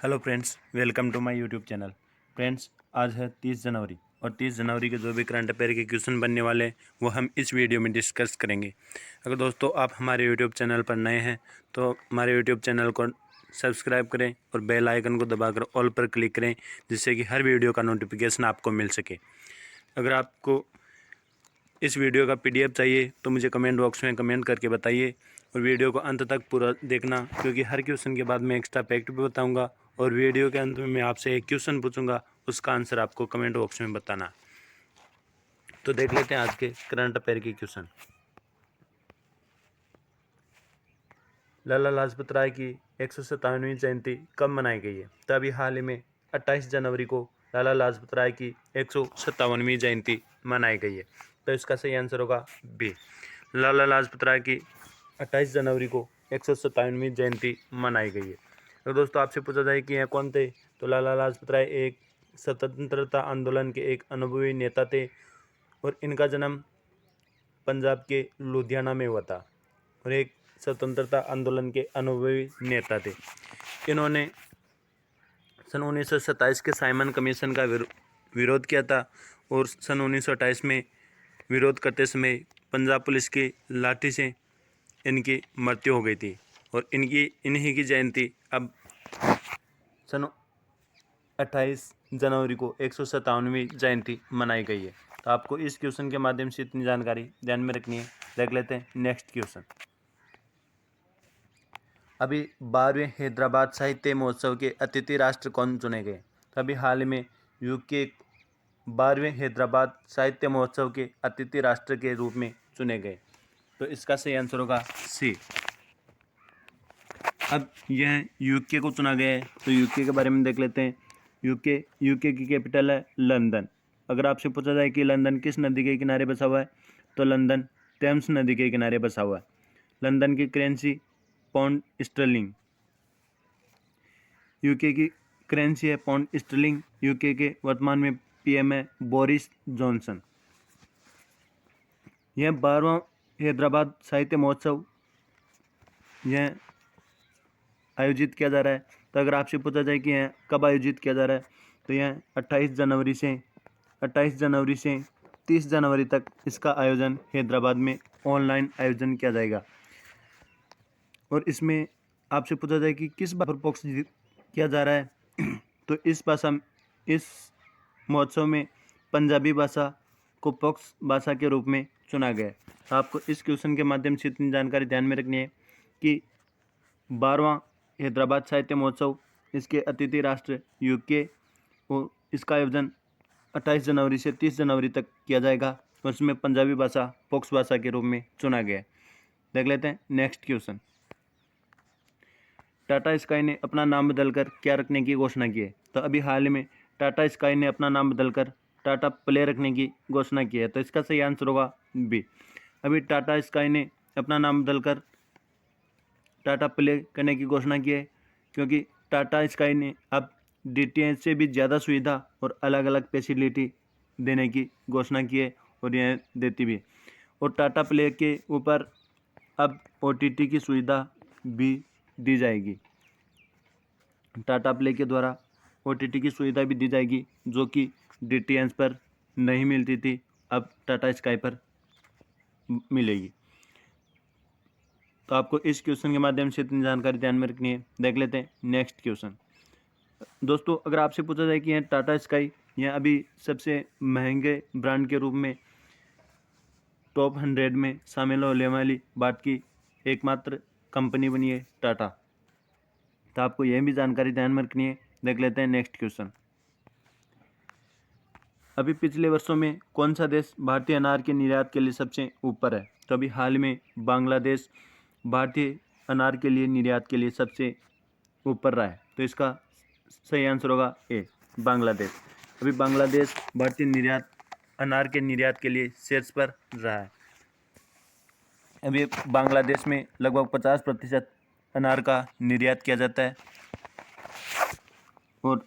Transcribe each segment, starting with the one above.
Hello friends, welcome to my YouTube channel. Friends, आज है 30 जनवरी और 30 जनवरी के जो भी करंट अफेयर के क्वेश्चन बनने वाले हैं वो हम इस वीडियो में डिस्कस करेंगे। अगर दोस्तों आप हमारे यूट्यूब चैनल पर नए हैं तो हमारे यूट्यूब चैनल को सब्सक्राइब करें और बेल आइकन को दबाकर ऑल पर क्लिक करें, जिससे कि हर वीडियो का नोटिफिकेशन आपको मिल सके। अगर आपको इस वीडियो का PDF चाहिए तो मुझे कमेंट बॉक्स में कमेंट करके बताइए और वीडियो को अंत तक पूरा देखना, क्योंकि हर क्वेश्चन के बाद मैं एक्स्ट्रा फैक्ट भी बताऊंगा और वीडियो के अंत में मैं आपसे एक क्वेश्चन पूछूंगा, उसका आंसर आपको कमेंट बॉक्स में बताना। तो देख लेते हैं आज के करंट अफेयर के क्वेश्चन। लाला लाजपत राय की 157वीं जयंती कब मनाई गई है? तो अभी हाल ही में 28 जनवरी को लाला लाजपत राय की 157वीं जयंती मनाई गई है। तो इसका सही आंसर होगा बी। लाला लाजपत राय की 28 जनवरी को 157वीं जयंती मनाई गई है। तो दोस्तों आपसे पूछा जाए कि यह कौन थे, तो लाला लाजपत राय एक स्वतंत्रता आंदोलन के एक अनुभवी नेता थे और इनका जन्म पंजाब के लुधियाना में हुआ था और एक स्वतंत्रता आंदोलन के अनुभवी नेता थे। इन्होंने सन 1927 के साइमन कमीशन का विरोध किया था और सन 1928 में विरोध करते समय पंजाब पुलिस की लाठी से इनकी मृत्यु हो गई थी और इन्हीं की जयंती अब सन 28 जनवरी को 157वीं जयंती मनाई गई है। तो आपको इस क्वेश्चन के माध्यम से इतनी जानकारी ध्यान में रखनी है। देख लेते हैं नेक्स्ट क्वेश्चन। अभी 12वें हैदराबाद साहित्य महोत्सव के अतिथि राष्ट्र कौन चुने गए? तो अभी हाल ही में यूके 12वें हैदराबाद साहित्य महोत्सव के अतिथि राष्ट्र के रूप में चुने गए। तो इसका सही आंसर होगा सी। अब यह यूके को चुना गया है तो यूके के बारे में देख लेते हैं। यूके की कैपिटल है लंदन। अगर आपसे पूछा जाए कि लंदन किस नदी के किनारे बसा हुआ है, तो लंदन टेम्स नदी के किनारे बसा हुआ है। लंदन की करेंसी पाउंड स्टर्लिंग। यूके की करेंसी है पाउंड स्टर्लिंग। यूके के वर्तमान में PM है बोरिस जॉनसन। यह 12वां हैदराबाद साहित्य महोत्सव यह आयोजित किया जा रहा है। तो अगर आपसे पूछा जाए कि यह कब आयोजित किया जा रहा है, तो यह 28 जनवरी से 30 जनवरी तक इसका आयोजन हैदराबाद में ऑनलाइन आयोजन किया जाएगा। और इसमें आपसे पूछा जाए कि किस भाषा पर फोकस किया जा रहा है, तो इस महोत्सव में पंजाबी भाषा को फोकस भाषा के रूप में चुना गया है। तो आपको इस क्वेश्चन के माध्यम से इतनी जानकारी ध्यान में रखनी है कि 12वां हैदराबाद साहित्य महोत्सव इसके अतिथि राष्ट्र यूके और इसका आयोजन 28 जनवरी से 30 जनवरी तक किया जाएगा और उसमें पंजाबी भाषा फोक्स भाषा के रूप में चुना गया है। देख लेते हैं नेक्स्ट क्वेश्चन। टाटा स्काई ने अपना नाम बदलकर क्या रखने की घोषणा की है? तो अभी हाल में टाटा स्काई ने अपना नाम बदलकर टाटा प्ले रखने की घोषणा की है। तो इसका सही आंसर होगा बी। अभी टाटा स्काई ने अपना नाम बदलकर टाटा प्ले करने की घोषणा की है, क्योंकि टाटा स्काई ने अब DTH से भी ज़्यादा सुविधा और अलग अलग फैसिलिटी देने की घोषणा की है और यह देती भी है। और टाटा प्ले के ऊपर अब OTT की सुविधा भी दी जाएगी। टाटा प्ले के द्वारा OTT की सुविधा भी दी जाएगी, जो कि DTH पर नहीं मिलती थी, अब टाटा स्काई पर मिलेगी। तो आपको इस क्वेश्चन के माध्यम से इतनी जानकारी ध्यान में रखनी है। देख लेते हैं नेक्स्ट क्वेश्चन। दोस्तों अगर आपसे पूछा जाए कि यह टाटा स्काई यह अभी सबसे महंगे ब्रांड के रूप में टॉप 100 में शामिल होने वाली भारत की एकमात्र कंपनी बनी है टाटा। तो आपको यह भी जानकारी ध्यान में रखनी है। देख लेते हैं नेक्स्ट क्वेश्चन। अभी पिछले वर्षों में कौन सा देश भारतीय अनार के निर्यात के लिए सबसे ऊपर है? तो अभी हाल में बांग्लादेश भारतीय अनार के लिए निर्यात के लिए सबसे ऊपर रहा है। तो इसका सही आंसर होगा ए, बांग्लादेश। अभी बांग्लादेश भारतीय अनार के निर्यात के लिए शीर्ष पर रहा है। अभी बांग्लादेश में लगभग 50% अनार का निर्यात किया जाता है। और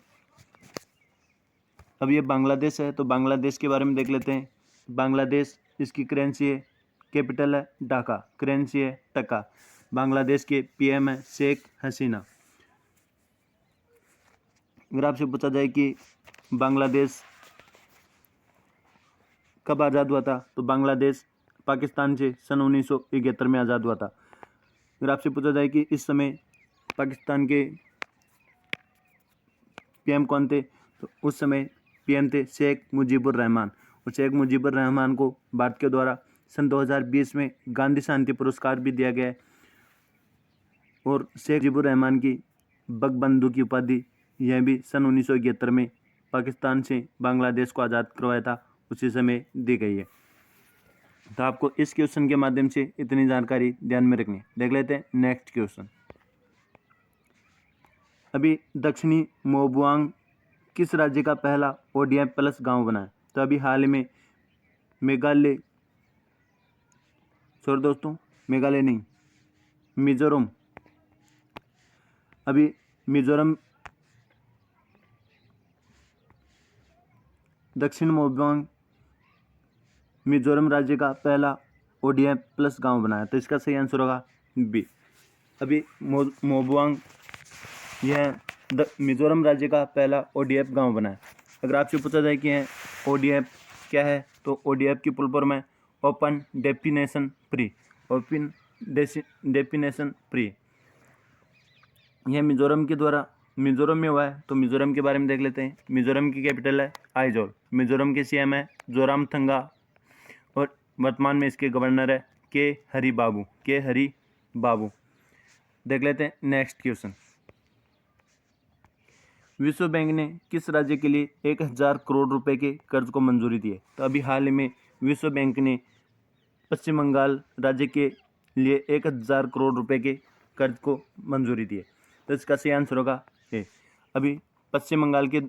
अब ये बांग्लादेश है तो बांग्लादेश के बारे में देख लेते हैं। बांग्लादेश इसकी करेंसी है, कैपिटल है ढाका, करेंसी है टका। बांग्लादेश के PM है शेख हसीना। अगर आपसे पूछा जाए कि बांग्लादेश कब आज़ाद हुआ था, तो बांग्लादेश पाकिस्तान से सन 1971 में आज़ाद हुआ था। अगर आपसे पूछा जाए कि इस समय पाकिस्तान के पीएम कौन थे, तो उस समय पीएम थे शेख मुजीबुर रहमान। और शेख मुजीबुर रहमान को भारत के द्वारा सन 2020 में गांधी शांति पुरस्कार भी दिया गया है। और शेख मुजीबुर रहमान की बंगबंधु की उपाधि यह भी सन 1971 में पाकिस्तान से बांग्लादेश को आज़ाद करवाया था, उसी समय दी गई है। तो आपको इस क्वेश्चन के माध्यम से इतनी जानकारी ध्यान में रखनी है। देख लेते हैं नेक्स्ट क्वेश्चन। अभी दक्षिणी मोबुआंग किस राज्य का पहला ODI प्लस गांव बना है? तो अभी हाल में मेघालय, सॉरी दोस्तों, मेघालय नहीं, मिजोरम। अभी मिजोरम दक्षिण मोबुआंग मिजोरम राज्य का पहला ODI प्लस गांव बनाया, तो इसका सही आंसर होगा बी। अभी मोबुआंग यह मिजोरम राज्य का पहला ODI गांव बनाया। अगर आपसे पूछा जाए कि ODI क्या है, तो ODI की फुल फॉर्म है open definition free. Open definition free यह मिजोरम के द्वारा मिजोरम में हुआ है। तो मिजोरम के बारे में देख लेते हैं। मिजोरम की कैपिटल है आइजोल। मिजोरम के सीएम है जोरामथंगा और वर्तमान में इसके गवर्नर है के हरि बाबू। देख लेते हैं नेक्स्ट क्वेश्चन। विश्व बैंक ने किस राज्य के लिए 1000 करोड़ रुपए के कर्ज को मंजूरी दी है? तो अभी हाल में विश्व बैंक ने पश्चिम बंगाल राज्य के लिए 1000 करोड़ रुपए के कर्ज को मंजूरी दी है, तो इसका सही आंसर होगा ए। अभी पश्चिम बंगाल के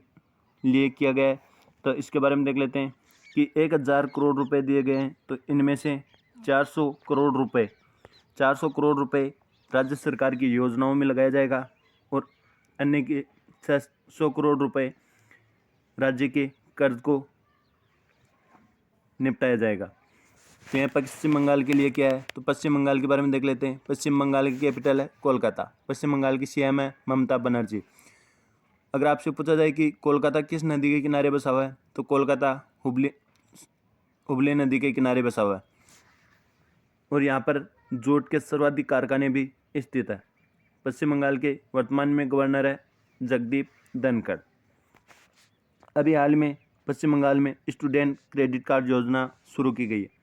लिए किया गया है, तो इसके बारे में देख लेते हैं कि 1000 करोड़ रुपए दिए गए हैं। तो इनमें से 400 करोड़ रुपए राज्य सरकार की योजनाओं में लगाया जाएगा और अन्य के 600 करोड़ रुपए राज्य के कर्ज को निपटाया जाएगा। तो यहाँ पश्चिम बंगाल के लिए क्या है, तो पश्चिम बंगाल के बारे में देख लेते हैं। पश्चिम बंगाल की कैपिटल है कोलकाता। पश्चिम बंगाल की सीएम है ममता बनर्जी। अगर आपसे पूछा जाए कि कोलकाता किस नदी के किनारे बसा हुआ है, तो कोलकाता हुबली नदी के किनारे बसा हुआ है और यहाँ पर जूट के सर्वाधिक कारखाने भी स्थित है। पश्चिम बंगाल के वर्तमान में गवर्नर है जगदीप धनखड़। अभी हाल में पश्चिम बंगाल में स्टूडेंट क्रेडिट कार्ड योजना शुरू की गई है।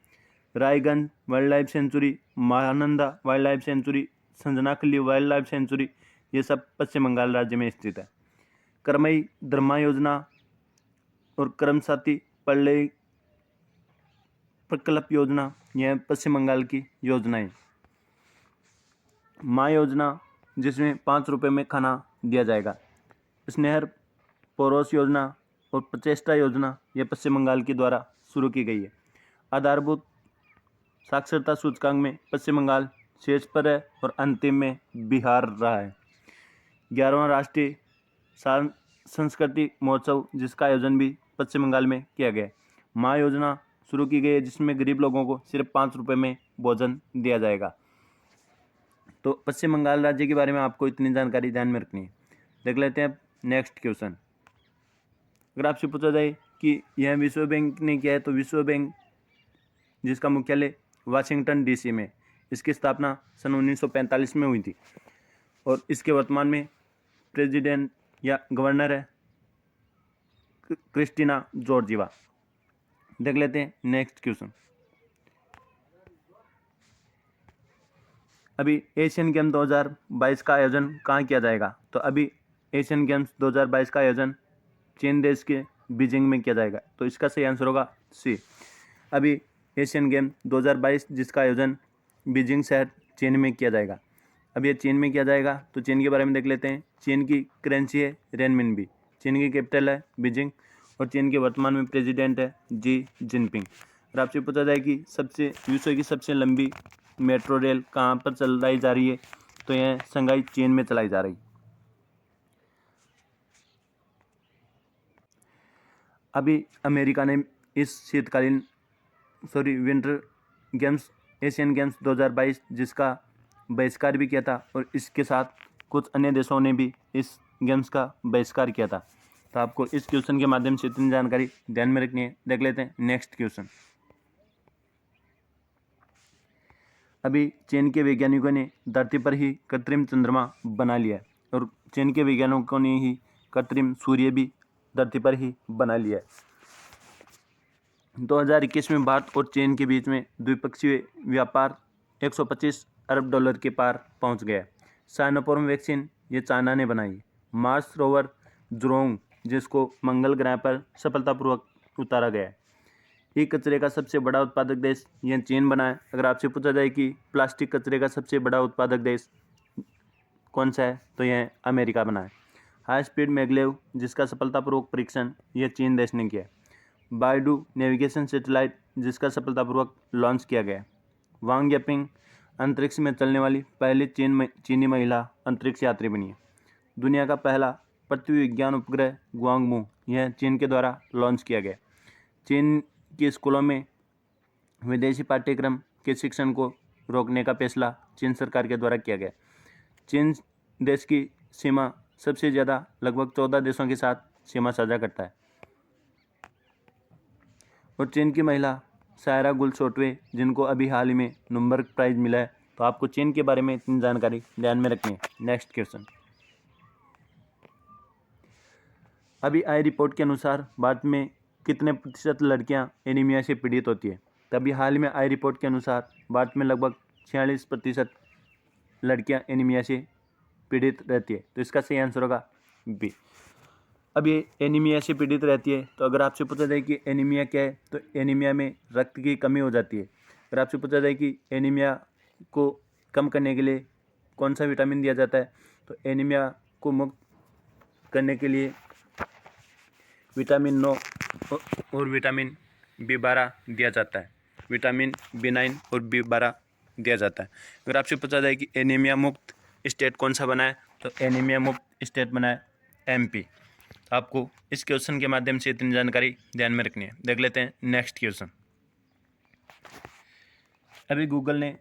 Raiganj wildlife sanctuary, Mahananda wildlife sanctuary, Sajnekhali wildlife sanctuary, ये सब पश्चिम बंगाल राज्य में स्थित है। कर्मई धर्मा योजना और कर्म साथी पल्ले प्रकल्प योजना, यह पश्चिम बंगाल की योजनाएं। माँ योजना जिसमें 5 रुपये में खाना दिया जाएगा। स्नेहर पौरोस योजना और प्रचेष्टा योजना, यह पश्चिम बंगाल के द्वारा शुरू की गई है। आधारभूत साक्षरता सूचकांक में पश्चिम बंगाल शीर्ष पर है और अंतिम में बिहार रहा है। 11वां राष्ट्रीय संस्कृति महोत्सव जिसका आयोजन भी पश्चिम बंगाल में किया गया है। माँ योजना शुरू की गई है जिसमें गरीब लोगों को सिर्फ 5 रुपये में भोजन दिया जाएगा। तो पश्चिम बंगाल राज्य के बारे में आपको इतनी जानकारी ध्यान में रखनी है। देख लेते हैं नेक्स्ट क्वेश्चन। अगर आपसे पूछा जाए कि यह विश्व बैंक ने किया है, तो विश्व बैंक जिसका मुख्यालय वाशिंगटन DC में, इसकी स्थापना सन 1945 में हुई थी और इसके वर्तमान में प्रेसिडेंट या गवर्नर है क्रिस्टिना जॉर्जिवा। देख लेते हैं नेक्स्ट क्वेश्चन। अभी एशियन गेम 2022 का आयोजन कहाँ किया जाएगा? तो अभी एशियन गेम्स 2022 का आयोजन चीन देश के बीजिंग में किया जाएगा, तो इसका सही आंसर होगा सी। अभी एशियन गेम 2022 जिसका आयोजन बीजिंग शहर चीन में किया जाएगा। अब ये चीन में किया जाएगा, तो चीन के बारे में देख लेते हैं। चीन की करेंसी है रेनमिनबी, चीन की कैपिटल है बीजिंग और चीन के वर्तमान में प्रेसिडेंट है जी जिनपिंग। और आपसे पूछा जाए कि विश्व की सबसे लंबी मेट्रो रेल कहाँ पर चलाई जा रही है, तो यह शंघाई चीन में चलाई जा रही। अभी अमेरिका ने इस विंटर गेम्स एशियन गेम्स 2022 जिसका बहिष्कार भी किया था और इसके साथ कुछ अन्य देशों ने भी इस गेम्स का बहिष्कार किया था। तो आपको इस क्वेश्चन के माध्यम से इतनी जानकारी ध्यान में रखनी है। देख लेते हैं नेक्स्ट क्वेश्चन। अभी चीन के वैज्ञानिकों ने धरती पर ही कृत्रिम चंद्रमा बना लिया है और चीन के वैज्ञानिकों ने ही कृत्रिम सूर्य भी धरती पर ही बना लिया है। 2021 में भारत और चीन के बीच में द्विपक्षीय व्यापार 125 अरब डॉलर के पार पहुंच गया। साइनोफार्म वैक्सीन ये चाइना ने बनाई। मार्स रोवर ज़ुरोंग जिसको मंगल ग्रह पर सफलतापूर्वक उतारा गया। ई कचरे का सबसे बड़ा उत्पादक देश यह चीन बना है। अगर आपसे पूछा जाए कि प्लास्टिक कचरे का सबसे बड़ा उत्पादक देश कौन सा है, तो यह अमेरिका बना है। हाई स्पीड मैगलेव जिसका सफलतापूर्वक परीक्षण यह चीन देश ने किया। बायडू नेविगेशन सैटेलाइट जिसका सफलतापूर्वक लॉन्च किया गया। वांग यापिंग अंतरिक्ष में चलने वाली पहली चीनी महिला अंतरिक्ष यात्री बनी है। दुनिया का पहला पृथ्वी विज्ञान उपग्रह गुआंगमू यह चीन के द्वारा लॉन्च किया गया। चीन के स्कूलों में विदेशी पाठ्यक्रम के शिक्षण को रोकने का फैसला चीन सरकार के द्वारा किया गया। चीन देश की सीमा सबसे ज़्यादा लगभग 14 देशों के साथ सीमा साझा करता है। और चीन की महिला सायरा गुल सोटवे जिनको अभी हाल ही में नूबर्ग प्राइज मिला है। तो आपको चीन के बारे में इतनी जानकारी ध्यान में रखनी है। Next question. अभी आई रिपोर्ट के अनुसार भारत में कितने प्रतिशत लड़कियां एनीमिया से पीड़ित होती है। तभी हाल में आई रिपोर्ट के अनुसार भारत में लगभग 46% लड़कियां एनीमिया से पीड़ित रहती है। तो इसका सही आंसर होगा बी। अब ये एनीमिया से पीड़ित रहती है। तो अगर आपसे पूछा जाए कि एनीमिया क्या है, तो एनीमिया में रक्त की कमी हो जाती है। अगर आपसे पूछा जाए कि एनीमिया को कम करने के लिए कौन सा विटामिन दिया जाता है, तो एनीमिया को मुक्त करने के लिए विटामिन 9 और विटामिन B12 दिया जाता है। विटामिन B9 और B12 दिया जाता है। अगर आपसे पूछा जाए कि एनीमिया मुक्त स्टेट कौन सा बना है, तो एनीमिया मुक्त स्टेट बना है MP। आपको इस क्वेश्चन के माध्यम से इतनी जानकारी ध्यान में रखनी है। देख लेते हैं नेक्स्ट क्वेश्चन। अभी गूगल ने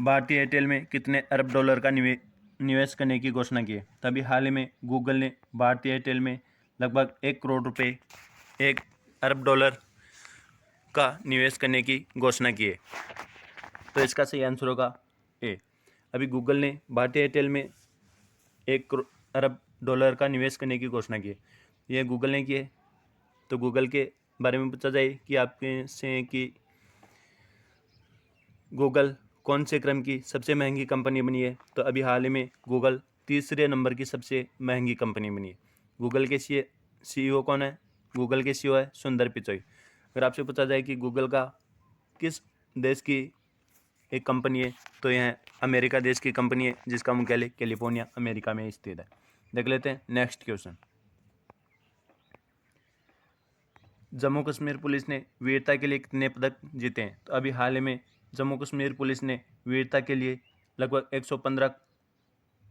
भारतीय एयरटेल में कितने अरब डॉलर का निवेश करने की घोषणा की है। तभी हाल ही में गूगल ने भारतीय एयरटेल में लगभग 1 करोड़ रुपए 1 अरब डॉलर का निवेश करने की घोषणा की है। तो इसका सही आंसर होगा ए। अभी गूगल ने भारतीय एयरटेल में 1 अरब डॉलर का निवेश करने की घोषणा की है। यह गूगल ने की है। तो गूगल के बारे में पूछा जाए कि आपके से कि गूगल कौन से क्रम की सबसे महंगी कंपनी बनी है, तो अभी हाल ही में गूगल तीसरे नंबर की सबसे महंगी कंपनी बनी है। गूगल के CEO कौन है? गूगल के CEO है सुंदर पिचाई। अगर आपसे पूछा जाए कि गूगल का किस देश की एक कंपनी है, तो यह अमेरिका देश की कंपनी है जिसका मुख्यालय कैलिफोर्निया अमेरिका में स्थित है। देख लेते हैं next question. Jammu Kashmir police ने वीरता के लिए कितने पदक जीते हैं? तो अभी हाल ही में जम्मू कश्मीर पुलिस ने वीरता के लिए लगभग 115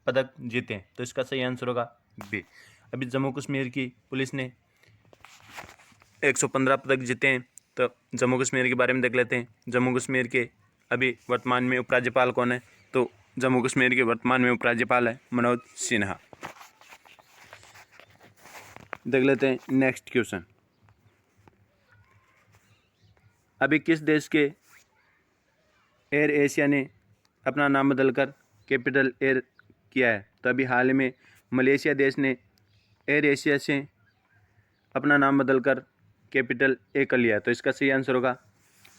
पदक जीते हैं। तो इसका सही आंसर होगा बी। अभी जम्मू कश्मीर की पुलिस ने 115 पदक जीते हैं। तो जम्मू कश्मीर के बारे में देख लेते हैं। जम्मू कश्मीर के अभी वर्तमान में उपराज्यपाल कौन है? तो जम्मू कश्मीर के वर्तमान में उपराज्यपाल है मनोज सिन्हा। देख लेते हैं नेक्स्ट क्वेश्चन। अभी किस देश के एयर एशिया ने अपना नाम बदलकर कैपिटल एयर किया है? तो अभी हाल ही में मलेशिया देश ने एयर एशिया से अपना नाम बदलकर कैपिटल ए कर लिया है। तो इसका सही आंसर होगा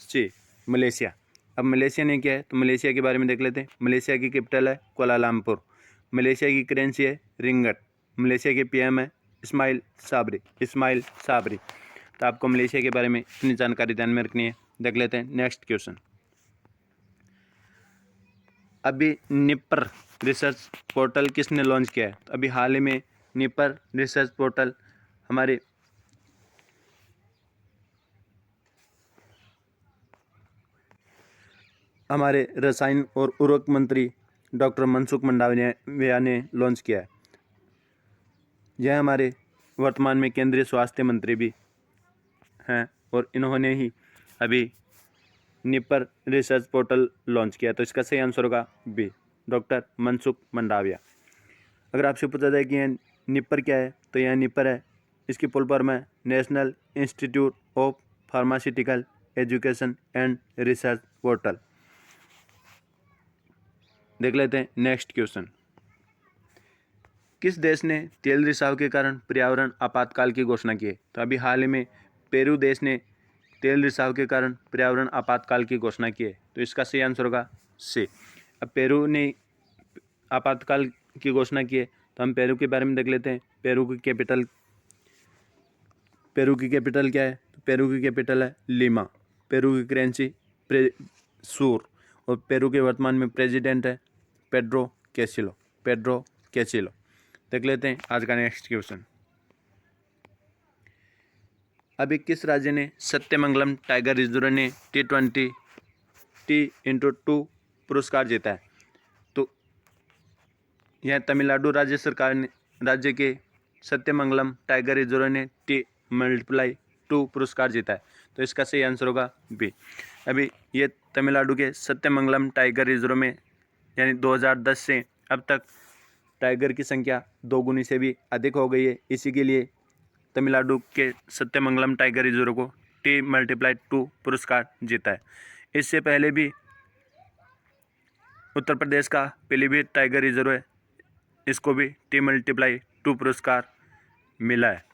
सी, मलेशिया। अब मलेशिया ने क्या है, तो मलेशिया के बारे में देख लेते हैं। मलेशिया की कैपिटल है कुआलालंपुर। मलेशिया की करेंसी है रिंगट। मलेशिया के PM है इस्माइल साबरी। तो आपको मलेशिया के बारे में इतनी जानकारी ध्यान में रखनी है। देख लेते हैं नेक्स्ट क्वेश्चन। अभी निपर रिसर्च पोर्टल किसने लॉन्च किया है? तो अभी हाल ही में निपर रिसर्च पोर्टल हमारे रसायन और उर्वरक मंत्री डॉक्टर मनसुख मंडाविया ने लॉन्च किया है। यह हमारे वर्तमान में केंद्रीय स्वास्थ्य मंत्री भी हैं और इन्होंने ही अभी निपर रिसर्च पोर्टल लॉन्च किया। तो इसका सही आंसर होगा बी, डॉक्टर मनसुख मंडाविया। अगर आपसे पूछा जाए कि निपर क्या है, तो यहाँ निपर है, इसकी फुल फॉर्म है national institute of pharmaceutical education and research portal. देख लेते हैं नेक्स्ट क्वेश्चन। किस देश ने तेल रिसाव के कारण पर्यावरण आपातकाल की घोषणा की है? तो अभी हाल ही में पेरू देश ने तेल रिसाव के कारण पर्यावरण आपातकाल की घोषणा की है, तो इसका सही आंसर होगा सी। अब पेरू ने आपातकाल की घोषणा की है, तो हम पेरू के बारे में देख लेते हैं। पेरू की कैपिटल क्या है? तो पेरू की कैपिटल है लीमा। पेरू की करेंसी सूर, और पेरू के वर्तमान में प्रेसिडेंट है पेड्रो कैसिलो। देख लेते हैं आज का नेक्स्ट क्वेश्चन। अभी किस राज्य ने सत्यमंगलम टाइगर रिजर्व ने T20 T x2 पुरस्कार जीता है? तो यह तमिलनाडु राज्य के सत्यमंगलम टाइगर रिजर्व ने T×2 पुरस्कार जीता है, तो इसका सही आंसर होगा बी। अभी ये तमिलनाडु के सत्यमंगलम टाइगर रिजर्व में यानी 2010 से अब तक टाइगर की संख्या 2 गुनी से भी अधिक हो गई है। इसी के लिए तमिलनाडु के सत्यमंगलम टाइगर रिजर्व को T×2 पुरस्कार जीता है। इससे पहले भी उत्तर प्रदेश का पीलीभीत टाइगर रिजर्व है, इसको भी T×2 पुरस्कार मिला है।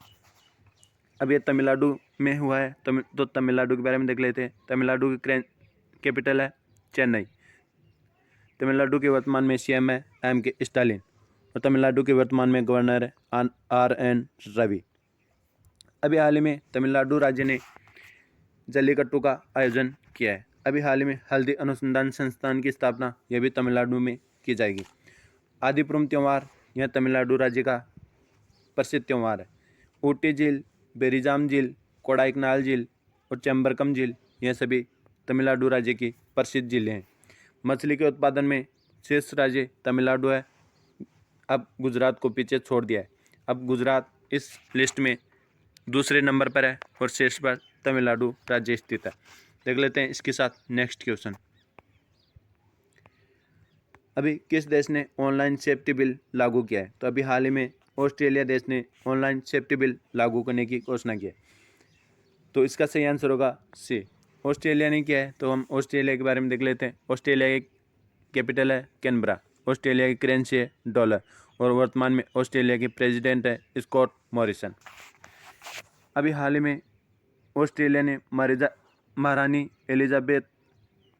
अब ये तमिलनाडु में हुआ है, तो तमिलनाडु के बारे में देख लेते हैं। तमिलनाडु की कैपिटल है चेन्नई। तमिलनाडु के वर्तमान में CM है M.K. स्टालिन, और तमिलनाडु के वर्तमान में गवर्नर है R.N. रवि। अभी हाल ही में तमिलनाडु राज्य ने जल्लीकट्टू का आयोजन किया है। अभी हाल ही में हल्दी अनुसंधान संस्थान की स्थापना यह भी तमिलनाडु में की जाएगी। आदिपुरम त्यौहार यह तमिलनाडु राज्य का प्रसिद्ध त्यौहार है। ऊटी झील, बेरिजाम झील, कोडाईकनाल झील और चेम्बरकम झील यह सभी तमिलनाडु राज्य की प्रसिद्ध झीलें हैं। मछली के उत्पादन में शीर्ष राज्य तमिलनाडु है। अब गुजरात को पीछे छोड़ दिया है। अब गुजरात इस लिस्ट में दूसरे नंबर पर है और शीर्ष पर तमिलनाडु राज्य स्थित है। देख लेते हैं इसके साथ नेक्स्ट क्वेश्चन। अभी किस देश ने ऑनलाइन सेफ्टी बिल लागू किया है? तो अभी हाल ही में ऑस्ट्रेलिया देश ने ऑनलाइन सेफ्टी बिल लागू करने की घोषणा की है, तो इसका सही आंसर होगा सी। ऑस्ट्रेलिया ने किया है, तो हम ऑस्ट्रेलिया के बारे में देख लेते हैं। ऑस्ट्रेलिया की कैपिटल है कैनबरा। ऑस्ट्रेलिया की करेंसी है डॉलर, और वर्तमान में ऑस्ट्रेलिया के प्रेसिडेंट है स्कॉट मॉरिसन। अभी हाल ही में ऑस्ट्रेलिया ने महारानी एलिजाबेथ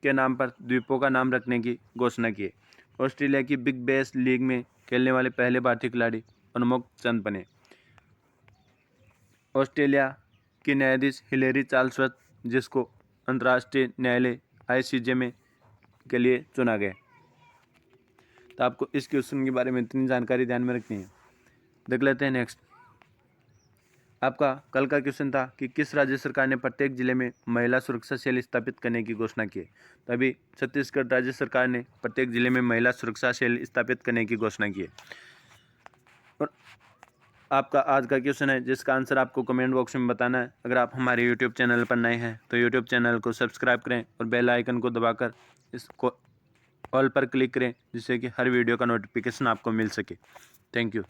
के नाम पर द्वीपों का नाम रखने की घोषणा की है। ऑस्ट्रेलिया की बिग बैश लीग में खेलने वाले पहले भारतीय खिलाड़ी उन्मुक्त चंद बने। ऑस्ट्रेलिया की न्यायाधीश हिलेरी चार्ल्सवर्थ, जिसको अंतर्राष्ट्रीय न्यायालय ICJ में के लिए चुना गया। तो आपको इस क्वेश्चन के बारे में इतनी जानकारी ध्यान में रखनी है। देख लेते हैं नेक्स्ट। आपका कल का क्वेश्चन था कि किस राज्य सरकार ने प्रत्येक जिले में महिला सुरक्षा सेल स्थापित करने की घोषणा की है? तो अभी छत्तीसगढ़ राज्य सरकार ने प्रत्येक जिले में महिला सुरक्षा सेल स्थापित करने की घोषणा की है। और आपका आज का क्वेश्चन है जिसका आंसर आपको कमेंट बॉक्स में बताना है। अगर आप हमारे यूट्यूब चैनल पर नए हैं तो यूट्यूब चैनल को सब्सक्राइब करें और बेल आइकन को दबाकर इसको ऑल पर क्लिक करें, जिससे कि हर वीडियो का नोटिफिकेशन आपको मिल सके। Thank you.